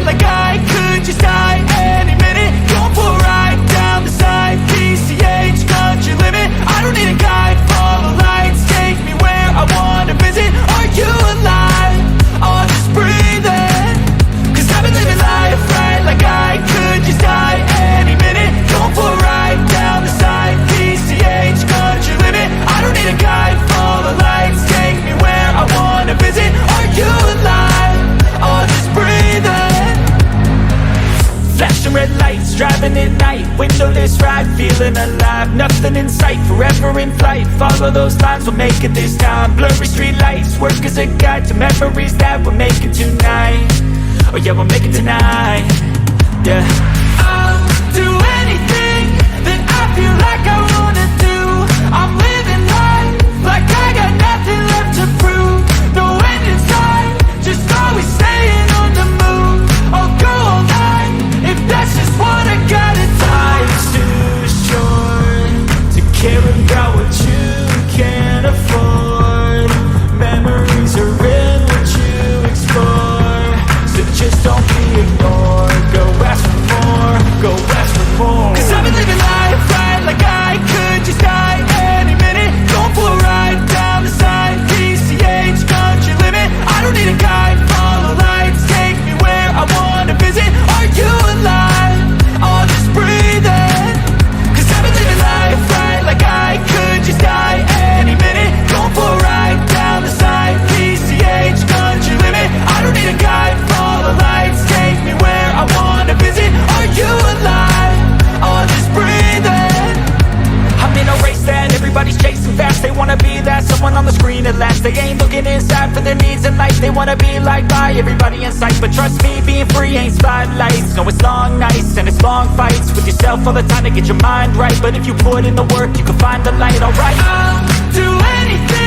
like I could just die any minute. Going for a ride down the side, PCH, country limit. I don't need a guide, follow lights, take me where I wanna visit. Are you alive? Or just breathing? Cause I've been living life right like I could just die any minute. Going for a ride down the side, PCH, country limit. I don't need a guide, follow lights, take me where I wanna visit. Are you alive? Or just breathing? Flashing red lights, driving at night, windowless ride, feeling alive. Nothing in sight, forever in flight. Follow those lines, we'll make it this time. Blurry street lights, work as a guide to memories that we're making tonight. Oh yeah, we'll make it tonight. Yeah. I'll do anything that I feel like I wanna do. I'm living life like I got nothing left to prove. No end in sight, just always staying on the move. I'll go all night if that's just what I gotta do. Life's too short to care about what you can't afford. Memories are in what you explore, so just don't be ignored. Go ask for more, go ask for more. Cause I've been living life right like I could just die any minute. Going for a ride down the side, PCH, country limit. I don't need a guide, follow lights, take me where I wanna visit. Are you alive? Or just breathing? Cause I've been living life right like I could just die any minute. Going for a ride down the side, PCH, country limit. I don't need a guide, follow lights, take me where I wanna visit. Are you alive? Or just breathing? I'm in a race that everybody's chasing fast. They wanna be that someone on the screen at last. They ain't looking inside for their needs in life. They wanna be liked by everybody in sight. But trust me, being free ain't spotlights. No, it's long nights and it's long fights with yourself all the time to get your mind right. But if you put in the work, you can find the light, alright? I'll do anything